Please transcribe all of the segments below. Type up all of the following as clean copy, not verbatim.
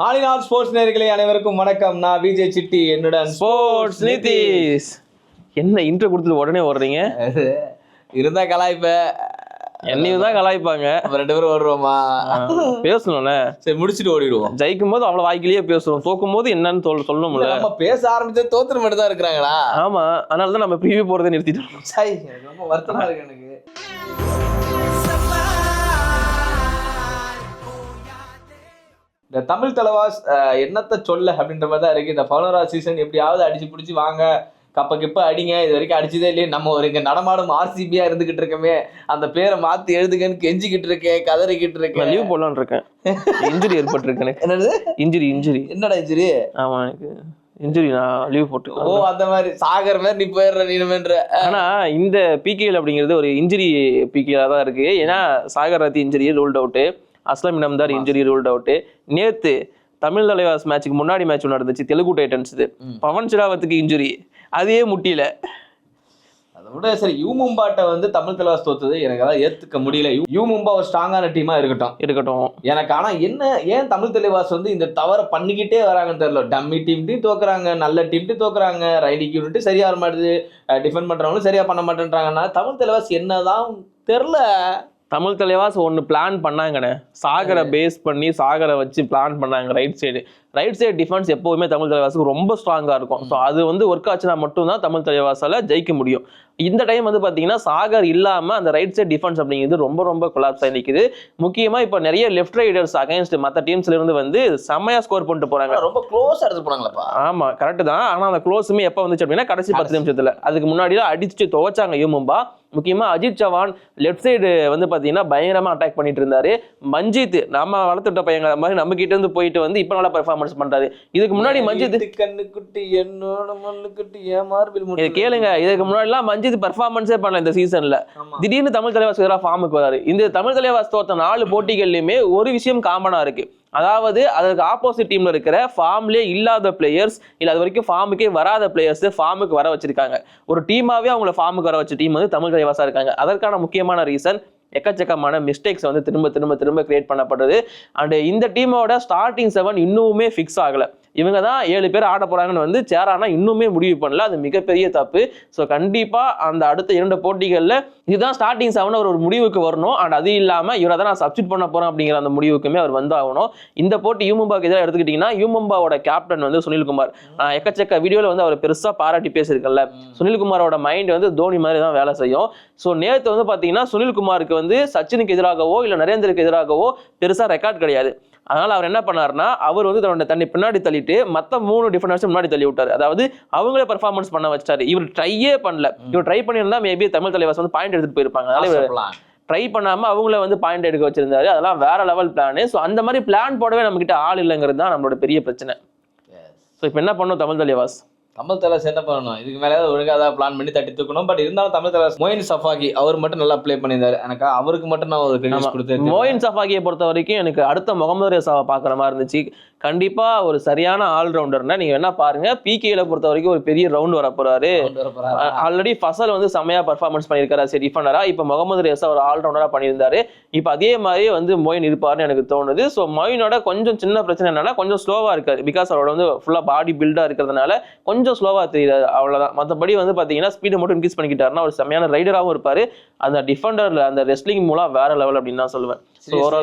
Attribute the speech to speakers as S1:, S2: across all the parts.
S1: ஆலினால் sports நேயர்களே அனைவருக்கும் வணக்கம். நான் விஜய் சிட்டி, என்னுடன்
S2: ஸ்போர்ட்ஸ் நிதிஷ். என்ன இன்ட்ரோ கொடுத்துட்டு உடனே ஓடுறீங்க?
S1: இருந்தா கலாய்ப்ப,
S2: என்னையும் தான் கலாய்ப்பாங்க.
S1: ரெண்டு பேரும் ஓடுறோமா?
S2: பேசணும்ல, சரி
S1: முடிச்சுட்டு ஓடிடுவோம்.
S2: ஜெயிக்கும் போது அவ்வளவு வாய்க்கிலேயே பேசுறோம், தோக்கும் போது என்னன்னு சொல்லணும்ல.
S1: நம்ம பேச ஆரம்பிச்சது தோத்துற மட்டும் தான் இருக்கிறாங்களா?
S2: ஆமா, அதனாலதான் நம்ம ப்ரீவியூ போறதை நிறுத்திட்டோம்.
S1: ரொம்ப வருத்தமா இருக்கு எனக்கு. இந்த தமிழ் தலைவாஸ் என்னத்த சொல்ல அப்படின்ற மாதிரி தான் இருக்கு. இந்த 11வது சீசன் எப்படியாவது அடிச்சு பிடிச்சி வாங்க, கப்ப கிப்ப அடிங்க. இது வரைக்கும் அடிச்சதே இல்லையே. நம்ம ஒரு இங்க நடமாடும் ஆர்சிபியா இருந்துகிட்டு இருக்கமே, அந்த பேரை மாத்தி எழுதுங்கன்னு கெஞ்சிக்கிட்டு இருக்கேன், கதறிக்கிட்டு இருக்கேன்.
S2: லீவ் போடலான்னு இருக்கேன். இன்ஜுரி ஏற்பட்டிருக்கு எனக்கு.
S1: என்னது
S2: இன்ஜுரி?
S1: என்னடா இன்ஜுரி?
S2: ஆமா, எனக்கு இன்ஜுரி, நான் லீவ் போட்டு.
S1: ஓ, அந்த மாதிரி சாகர் மாதிரி நீ போயிடுற நீனுமேன்ற.
S2: ஆனா இந்த பிகேஎல் அப்படிங்கிறது ஒரு இன்ஜுரி பிகேலா தான் இருக்கு. ஏன்னா Sagar Rathi injury ruled out, Aslam Inamdar injury ruled out. நேத்து தமிழ் தலைவாஸ் மேட்சுக்கு முன்னாடி மேட்ச் ஒன்று நடந்துச்சு, தெலுங்கு டைட்டன்ஸ். பவன் ஷெராவத்துக்கு இன்ஜுரி, அதே முட்டியில.
S1: அதை விட சரி, யூ மும்பாட்ட வந்து தமிழ் தலைவாஸ் தோத்தது எனக்கு அதான் ஏத்துக்க முடியல. யூ மும்பா ஒரு ஸ்ட்ராங்கான டீமா இருக்கட்டும் எனக்கு. ஆனா என்ன, ஏன் தமிழ் தலைவாஸ் வந்து இந்த தவறை பண்ணிக்கிட்டே வராங்கன்னு தெரியல. டம்மி டீம்ட்டையும் தோக்குறாங்க, நல்ல டீம்ட்டையும் தோக்குறாங்க, ரைடிங் யூனிட்டு சரியா வர மாட்டேது, டிஃபெண்ட் பண்றவங்களும் சரியா பண்ண மாட்டேன்றாங்கன்னா தமிழ் தலைவாஸ் என்னதான் தெரியல.
S2: தமிழ் தலைவாஸ் ஒன்று பிளான் பண்ணாங்கண்ணே, சாகரை பேஸ் பண்ணி சாகரை வச்சு பிளான் பண்ணாங்க. ரைட் சைடு டிஃபென்ஸ் எப்போவுமே தமிழ் தலைவாஸுக்கு ரொம்ப ஸ்ட்ராங்காக இருக்கும். ஸோ அது வந்து ஒர்க் ஆச்சுன்னா மட்டும்தான் தமிழ் தலைவாஸால் ஜெயிக்க முடியும். இந்த டைம் வந்து பார்த்தீங்கன்னா சாகர் இல்லாமல் அந்த ரைட் சைடு டிஃபென்ஸ் அப்படிங்கிறது ரொம்ப ரொம்ப கொலாப்ஸ் ஆகி நிற்குது. முக்கியமாக இப்போ நிறைய லெஃப்ட் ரைடர்ஸ் அகைன்ஸ்ட் மற்ற டீம்ஸ்ல இருந்து வந்து செம்மையாக ஸ்கோர் பண்ணிட்டு போகிறாங்க.
S1: ரொம்ப க்ளோஸ் எடுத்து போனாங்களப்பா.
S2: ஆமாம், கரெக்டு தான். ஆனால் அந்த க்ளோஸுமே எப்போ வந்துச்சு அப்படின்னா கடைசி 10 நிமிஷத்தில். அதுக்கு முன்னாடிலாம் அடிச்சு துவச்சாங்க யூ மும்பா. முக்கியமாக அஜித் சவான் லெஃப்ட் சைடு வந்து பார்த்தீங்கன்னா பயங்கரமாக அட்டாக் பண்ணிட்டு இருந்தாரு. மஞ்சித் நம்ம வளர்த்துட்ட பையங்கிற மாதிரி நம்ம கிட்ட இருந்து போயிட்டு வந்து இப்போ நல்லா பெர்ஃபார்மன்ஸ் பண்றாரு. இதுக்கு முன்னாடி மஞ்சித்
S1: கண்ணுக்குட்டி என்னோட மண்ணுக்குட்டி ஏமார்பில்
S2: கேளுங்க, இதுக்கு முன்னாடிலாம் மஞ்சித் பெர்ஃபார்மன்ஸே பண்ணல இந்த சீசன்ல. திடீர்னு தமிழ் தலைவாஸ் எதிராக ஃபார்முக்கு வராரு. இந்த தமிழ் தலைவாஸ் தோத்த 4 போட்டிகள்லையுமே ஒரு விஷயம் காமனா இருக்கு. அதாவது அதற்கு ஆப்போசிட் டீம்ல இருக்கிற ஃபார்ம்லேயே இல்லாத பிளேயர்ஸ், இல்லை அது வரைக்கும் ஃபார்முக்கே வராத பிளேயர்ஸ் ஃபார்முக்கு வர வச்சிருக்காங்க. ஒரு டீமாவே அவங்கள ஃபார்முக்கு வர வச்ச டீம் வந்து தமிழ் தலைவாஸா இருக்காங்க. அதற்கான முக்கியமான ரீசன் எக்கச்சக்கமான மிஸ்டேக்ஸ் வந்து திரும்ப கிரியேட் பண்ணப்படுறது. அண்ட் இந்த டீமோட ஸ்டார்டிங் 7 இன்னுமே ஃபிக்ஸ் ஆகல. இவங்க தான் 7 பேர் ஆட போறாங்கன்னு வந்து சேரானா இன்னுமே முடிவு பண்ணல. அது மிகப்பெரிய தப்பு. ஸோ கண்டிப்பா அந்த அடுத்த 2 போட்டிகளில் இதுதான் ஸ்டார்டிங் 7 ஒரு முடிவுக்கு வரணும். அண்ட் அது இல்லாமல் இவரை தான் நான் சப்ஸ்டிட் பண்ண போறேன் அப்படிங்கிற அந்த முடிவுக்குமே அவர் வந்து ஆகணும். இந்த போட்டி யூ மும்பாக்கு எதிராக எடுத்துக்கிட்டீங்கன்னா யூ மும்பாவோட கேப்டன் வந்து சுனில்குமார். எக்கச்சக்க வீடியோவில் வந்து அவர் பெருசா பாராட்டி பேசியிருக்கல. சுனில்குமாரோட மைண்ட் வந்து தோனி மாதிரி தான் வேலை செய்யும். ஸோ நேற்று வந்து பார்த்தீங்கன்னா சுனில்குமாருக்கு வந்து சச்சினுக்கு எதிராகவோ இல்லை நரேந்திருக்கு எதிராகவோ பெருசா ரெக்கார்ட் கிடையாது. அதனால அவர் என்ன பண்ணாருன்னா, அவர் வந்து தன்னை பின்னாடி தள்ளிட்டு மற்ற 3 டிஃபெண்டர்ஸ் முன்னாடி தள்ளி விட்டாரு. அதாவது அவங்களே பெர்ஃபார்மன்ஸ் பண்ண வச்சாரு. இவர் ட்ரையே பண்ணல. இவர் ட்ரை பண்ணியிருந்தா மேபி தமிழ் தலைவாஸ் வந்து பாயிண்ட் எடுத்துட்டு போயிருப்பாங்க. அதனால ட்ரை பண்ணாம அவங்கள வந்து பாயிண்ட் எடுக்க வச்சிருந்தாரு. அதெல்லாம் வேற லெவல் பிளான். ஸோ அந்த மாதிரி பிளான் போடவே நம்ம கிட்ட ஆள் இல்லைங்கிறது தான் நம்மளோட பெரிய பிரச்சனை. ஸோ இப்போ என்ன பண்ணும் தமிழ் தலைவாஸ்?
S1: தமிழ் தலைவாஸ் என்ன பண்ணணும், இதுக்கு மேலே ஒழுங்காக தான் பிளான் பண்ணி தட்டி தூக்கணும். பட் இருந்தாலும் தமிழ் தலைவாஸ் மொயின் சஃபாகி அவர் மட்டும் நல்லா ப்ளே பண்ணியிருந்தாரு. எனக்கு அவருக்கு மட்டும் நான் ஒரு கிரெடிட் கொடுத்தேன்.
S2: மொயின் சஃபாகியை பொறுத்த வரைக்கும் எனக்கு அடுத்த முகமது ரேசாவை பார்க்குற மாதிரி இருந்துச்சு. கண்டிப்பா ஒரு சரியான ஆல்ரவுண்டர்னா நீங்க என்ன பாருங்க, பிகேல பொறுத்த வரைக்கும் ஒரு பெரிய ரவுண்ட் வர போறாரு. ஆல்ரெடி ஃபசல் வந்து செம்மையா பர்ஃபார்மன்ஸ் பண்ணியிருக்காரு சரி டிஃபெண்டரா. இப்போ முகமது ரேசா ஒரு ஆல்ரவுண்டரா பண்ணியிருந்தாரு. இப்போ அதே மாதிரி வந்து மொயின் இருப்பாருன்னு எனக்கு தோணுது. ஸோ மொயினோட கொஞ்சம் சின்ன பிரச்சனை என்னன்னா கொஞ்சம் ஸ்லோவா இருக்காரு. பிகாஸ் அவரோட வந்து ஃபுல்லா பாடி பில்டா இருக்கிறதுனால கொஞ்சம் ஸ்லோவா தெரியுது, அவ்வளவுதான். மற்றபடி வந்து பாத்தீங்கன்னா ஸ்பீடு மட்டும் இன்க்ரீஸ் பண்ணிக்கிட்டாருன்னா ஒரு செம்மையான ரைடராகவும் இருப்பாரு. அந்த டிஃபெண்டர்ல அந்த ரெஸ்லிங் மூலம் வேற லெவல் அப்படின்னு தான் சொல்லுவேன்.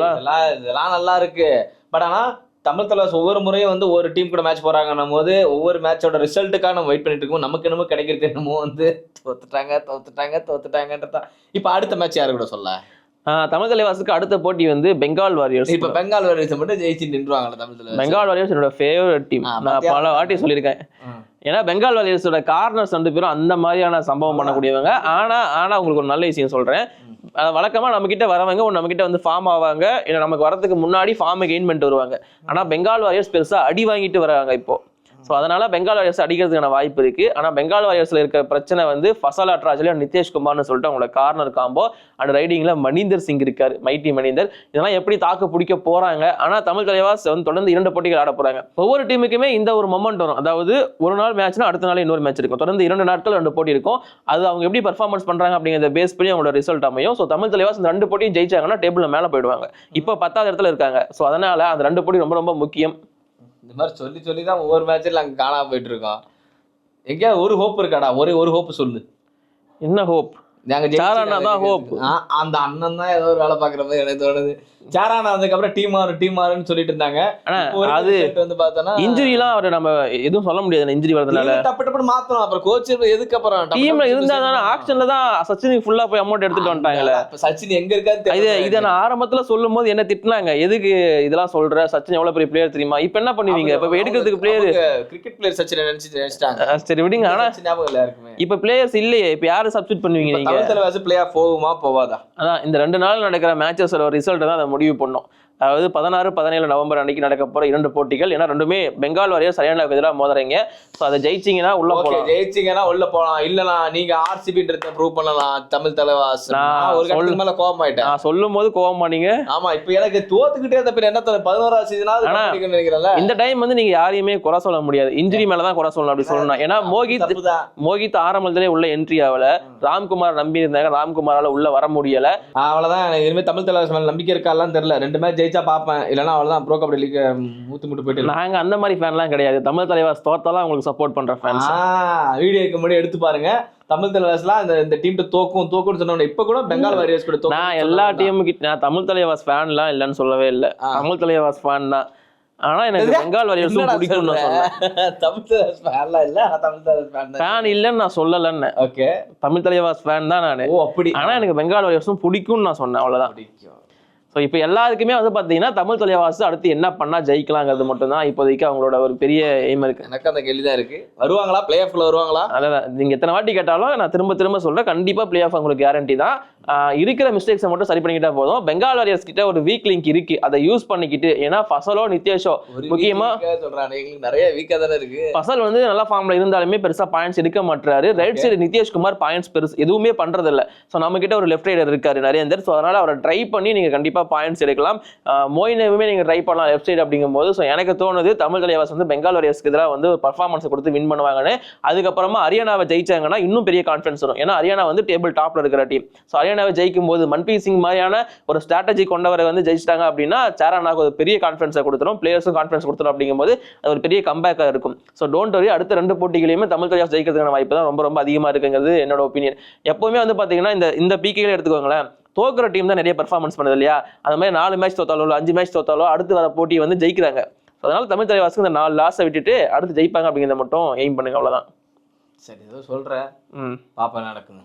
S1: இதெல்லாம் நல்லா இருக்கு. பட் ஆனா தமிழ் தலைவாஸ் ஒவ்வொரு முறையும் வந்து ஒரு டீம் கூட மேட்ச் போறாங்கன்னும் போது ஒவ்வொரு மேட்சோட ரிசல்ட்டுக்காக நம்ம வெயிட் பண்ணிட்டு இருக்கோம். நமக்கு என்னமோ கிடைக்கிறது என்னமோ வந்து தோத்துட்டாங்கன்றதான். இப்ப அடுத்த மேட்ச் யாரு கூட சொல்ல?
S2: தமிழ் தலைவாஸுக்கு அடுத்த போட்டி வந்து பெங்கால் வாரியர்ஸ்.
S1: இப்ப பெங்கால் வாரியர்ஸ் மட்டும் ஜெயிச்சு நின்றுவாங்களா தமிழ் தலைவாஸ்?
S2: பெங்கால் வாரியர்ஸ் என்னோட ஃபேவரட் டீம். நான் பல வாட்டி சொல்லியிருக்கேன். ஏன்னா பெங்கால் வாரியர்ஸோட கார்னர்ஸ் 2 பேரும் அந்த மாதிரியான சம்பவம் பண்ணக்கூடியவங்க. ஆனா உங்களுக்கு ஒரு நல்ல விஷயம் சொல்றேன். வழக்கமா நம்ம கிட்ட வரவங்க நம்ம கிட்ட வந்து ஃபார்ம் ஆவாங்க, இல்லை நமக்கு வரதுக்கு முன்னாடி ஃபார்மை கெயின் பண்ணிட்டு வருவாங்க. ஆனா பெங்கால் வாரியர்ஸ் பெருசா அடி வாங்கிட்டு வராங்க இப்போ. ஸோ அதனால பெங்கால் வாரியர்ஸ் அடிக்கிறதுக்கான வாய்ப்பு இருக்கு. ஆனால் பெங்கால் வாரியர்ஸ்ல இருக்கிற பிரச்சனை வந்து ஃபசல் அட்ராஜ்ல நிதேஷ்குமார்னு சொல்லிட்டு அவங்களோட கார்னர் காம்போ அண்ட் ரைடிங்ல மணிந்தர் சிங் இருக்காரு, மைட்டி மணிந்தர். இதெல்லாம் எப்படி தாக்கு பிடிக்க போறாங்க. ஆனால் தமிழ் தலைவாஸ் வந்து தொடர்ந்து 2 போட்டிகள் ஆட போறாங்க. ஒவ்வொரு டீமுக்குமே இந்த ஒரு மொமெண்ட் வரும். அதாவது ஒரு நாள் மேட்ச்னா அடுத்த நாள் இன்னொரு மேட்ச் இருக்கும். தொடர்ந்து 2 நாட்கள் 2 போட்டி இருக்கும். அது அவங்க எப்படி பர்ஃபார்மன்ஸ் பண்றாங்க அப்படிங்கிறத பேஸ் பண்ணி அவங்களோட ரிசல்ட் அமையும். ஸோ தமிழ் தலைவாஸ் இந்த 2 போட்டியும் ஜெயிச்சாங்கன்னா டேபிள்ல மேலே போயிடுவாங்க. இப்போ 10வது இடத்துல இருக்காங்க. ஸோ அதனால அந்த 2 போட்டி ரொம்ப ரொம்ப முக்கியம்.
S1: இந்த மாதிரி சொல்லி சொல்லி தான் ஒவ்வொரு மேட்சில் நாங்கள் காணாம போயிட்டு இருக்கோம். எங்கேயாவது ஒரு ஹோப் இருக்காடா? ஒரு ஹோப் சொல்லு.
S2: என்ன ஹோப்?
S1: நாங்க
S2: சாரானா தான் hope.
S1: அந்த அண்ணன் தான் ஏதோ ஒரு வேலை பாக்குற மாதிரி எனக்கு தோணுது. சாரானா வந்ததுக்கப்புறம் டீம் மாறுன்னு சொல்லிட்டு இருந்தாங்க.
S2: ஆனா
S1: இப்போ வரைக்கும்
S2: அது
S1: result வந்து பார்த்தோன்னா
S2: இன்ஜுரிலாம் அவரை நம்ம எதுவும் சொல்ல முடியாது. இன்ஜுரி வரதுனால
S1: team டப்பு டப்புன்னு மாத்தணும். அப்புறம் கோச் எதுக்கு அப்புறம் டப்பு
S2: டீம்ல
S1: டப்புன்னு
S2: இருந்தா தானே
S1: மாத்தணும்?
S2: ஆக்ஷன்ல தான் சச்சினுக்கு ஃபுல்லா போய் அமௌண்ட் எடுத்துட்டு வந்துட்டாங்கல்ல.
S1: இப்ப சச்சின் எங்க இருக்கான்னு
S2: இது
S1: தெரியல.
S2: இதை நான் ஆரம்பத்துல சொல்லும் போது என்ன திட்டினாங்க, எதுக்கு இதெல்லாம் சொல்ற, சச்சின் எவ்வளவு பெரிய பிளேயர் தெரியுமா, இப்ப என்ன பண்ணுவீங்க, இப்ப எடுக்கிறதுக்கு பிளேயர்
S1: கிரிக்கெட் பிளேயர் சச்சின் நினைச்சிட்டாங்க.
S2: சரி விடுங்க. ஆனா
S1: சச்சின் ஞாபகம் இல்ல யாருக்குமே.
S2: இப்ப பிளேயர்ஸ் இல்லையே, இப்ப யாரு சப்ஸ்டிட் பண்ணுவீங்க நீங்க?
S1: தமிழ் தலைவாசி பிளே ஆஃப் போகுமா போவாதா?
S2: அதான் இந்த 2 நாள் நடக்கிற மேட்சஸோட ரிசல்ட் தான் அதை முடிவு பண்ணும். அதாவது 16, 17 நவம்பர் அன்னைக்கு நடக்க போற 2 போட்டிகள். ஏன்னா ரெண்டுமே பெங்கால் வாரியர்ஸ் ஹரியானாவுக்கு எதிராக மோதுறீங்க. ஸோ அதை ஜெயிச்சிங்கன்னா உள்ள போகலாம்.
S1: ஜெயிச்சிங்கன்னா உள்ள போகலாம். இல்லனா நீங்க ஆர்சிபின்றத ப்ரூவ் பண்ணலாம். தமிழ் தலைவாஸ் நான் ஒரு கட்டத்துக்கு மேல கோபம் ஆயிட்டேன்.
S2: நான் சொல்லும் போது கோபம் பண்ணீங்க.
S1: ஆமா, இப்போ எனக்கு தோத்துக்கிட்டே இருந்த பின்ன என்ன 11வது சீசனாவது கண்டிக்கணும்னு நினைக்கிறேன்ல.
S2: இந்த டைம் வந்து நீங்க யாரையுமே குறை சொல்ல முடியாது. இன்ஜுரி மேல தான் குறை சொல்லணும் அப்படி சொல்லணும். ஏன்னா மோகித் ஆரம்பத்திலே உள்ள என்ட்ரி ஆகல. ராம்குமார் நம்பி இருந்தாங்க, ராம்குமாரால உள்ள வர முடியல.
S1: அவ்வளவுதான். எனக்கு இனிமே தமிழ் தலைவாஸ் மேல நம்பிக்கை இருக்காலாம் தெரியல. 2 மேட்ச் ஜெயிச்சா பாப்பேன், இல்லனா அவ்வளவுதான் ப்ரோ கபடி லீக் மூத்து போயிட்டு.
S2: நாங்க அந்த மாதிரி ஃபேன்லாம் கிடையாது. தமிழ் தலைவாஸ் தோத்தாலாம் உங்களுக்கு சப்போர்ட் பண்ற ஃபேன்ஸ்.
S1: வீடியோக்கு முன்னாடி எடுத்து பாருங்க. தமிழ் தலைவாஸ்லாம் இந்த டீம் தோக்கும்னு சொன்னோம். இப்ப கூட பெங்கால் வாரியர்ஸ் கூட தோக்கும். நான்
S2: எல்லா டீமும் நான் தமிழ் தலைவாஸ் ஃபேன்லாம் இல்லைன்னு சொல்லவே இல்லை. தமிழ் தலைவாஸ் ஃபேன் தான். ஆனா எனக்கு பெங்கால் வாரியர்ஸும் பிடிக்கும் நான் சொன்னேன்.
S1: தமிழ் தலைவாஸ் ஃபேன்லாம் இல்ல, ஆனா தமிழ் தலைவாஸ்
S2: ஃபேன் இல்லன்னு நான் சொல்லலன்னு.
S1: ஓகே,
S2: தமிழ் தலைவாஸ் ஃபேன் தான் நானு.
S1: ஓ அப்படி.
S2: ஆனா எனக்கு பெங்கால் வாரியர்ஸும் பிடிக்கும்னு நான் சொன்னேன், அவ்வளவுதான். பிடிக்கும். ஸோ இப்போ எல்லாருக்குமே வந்து பார்த்தீங்கன்னா தமிழ் தலைவாஸ் அடுத்து என்ன பண்ணா ஜெயிக்கலாங்கிறது மட்டும் தான் இப்போதைக்கு அவங்களோட ஒரு பெரிய எய்ம் இருக்கு.
S1: எனக்கு அந்த கேள்வி தான் இருக்கு. வருவாங்களா பிளே ஆஃப்ல வருவாங்களா?
S2: அதான் நீங்க எத்தனை வாட்டி கேட்டாலும் நான் திரும்ப சொல்றேன், கண்டிப்பா பிளே ஆஃப் உங்களுக்கு கேரண்டி தான். இருக்கிற மிஸ்டேக்ஸை மட்டும் சரி பண்ணிக்கிட்டா போதும். பெங்கால் வாரியர்ஸ் கிட்ட ஒரு வீக் லிங்க் இருக்கு, அதை யூஸ் பண்ணிக்கிட்டு. ஏன்னா ஃபசலோ நித்யேஷோ முக்கியமா
S1: சொல்றாங்க, எங்களுக்கு நிறைய வீக்கா தானே இருக்கு.
S2: ஃபசல் வந்து நல்லா ஃபார்ம்ல இருந்தாலுமே பெருசா பாயிண்ட்ஸ் எடுக்க மாட்டாரு. ரைட் சைடு நித்யேஷ்குமார் பாயிண்ட்ஸ் பெருசு எதுவுமே பண்றது இல்ல. ஸோ நம்ம கிட்ட ஒரு லெஃப்ட் ரைடர் இருக்காரு நரேந்தர். ஸோ அதனால அவரை ட்ரை பண்ணி நீங்க கண்டிப்பா பாயிண்ட்ஸ் எடுக்கலாம். மோயினேவுமே நீங்க ட்ரை பண்ணலாம் லெஃப்ட் சைடு அப்படிங்கும்போது. ஸோ எனக்கு தோணுது தமிழ் தலைவாஸ் வந்து பெங்கால் வாரியர்ஸ்க்கு எதிராக வந்து ஒரு பர்ஃபார்மன்ஸை கொடுத்து வின் பண்ணுவாங்கன்னு. அதுக்கப்புறமா ஹரியானாவை ஜெயிச்சாங்கன்னா இன்னும் பெரிய கான்ஃபிடன்ஸ் வரும். ஏன்னா ஹரியானா வந்து டேபிள் டாப்ல இருக்கிற டீம். ஸோ ஹரியானாவை ஜெயிக்கும் போது மன்பிரீத் சிங் மாதிரியான ஒரு ஸ்ட்ராட்டஜி கொண்டவரை வந்து ஜெயிச்சிட்டாங்க அப்படின்னா சாரானாக்கு ஒரு பெரிய கான்ஃபிடன்ஸை கொடுத்துரும், பிளேயர்ஸும் கான்ஃபிடன்ஸ் கொடுத்துரும். அப்படிங்கும்போது அது ஒரு பெரிய கம்பேக்காக இருக்கும். ஸோ டோன்ட் வரி, அடுத்த 2 போட்டிகளையுமே தமிழ் தலைவாஸ் ஜெயிக்கிறதுக்கான வாய்ப்பு தான் ரொம்ப அதிகமாக இருக்குங்கிறது என்னோட ஒப்பீனியன். எப்பவுமே வந்து பார்த்தீங்கன்னா இந்த பிகேல எடுத்துக்கோங்களேன், தோக்குற டீம் தான் நிறைய பெர்ஃபார்மன்ஸ் பண்ணுது இல்லையா? அது மாதிரி 4 மேட்ச் தோத்தாலோ 5 மேட்ச் தோத்தாலோ அடுத்து வர போட்டி வந்து ஜெயிக்கிறாங்க. அதனால தமிழ் தலைவாஸ்க்கு இந்த 4 லாஸை விட்டுட்டு அடுத்து ஜெயிப்பாங்க அப்படிங்கிறத மட்டும் எய்ம் பண்ணுங்க, அவ்வளவுதான்.
S1: சரி, ஏதோ சொல்றேன், பாப்பா நடக்குங்க.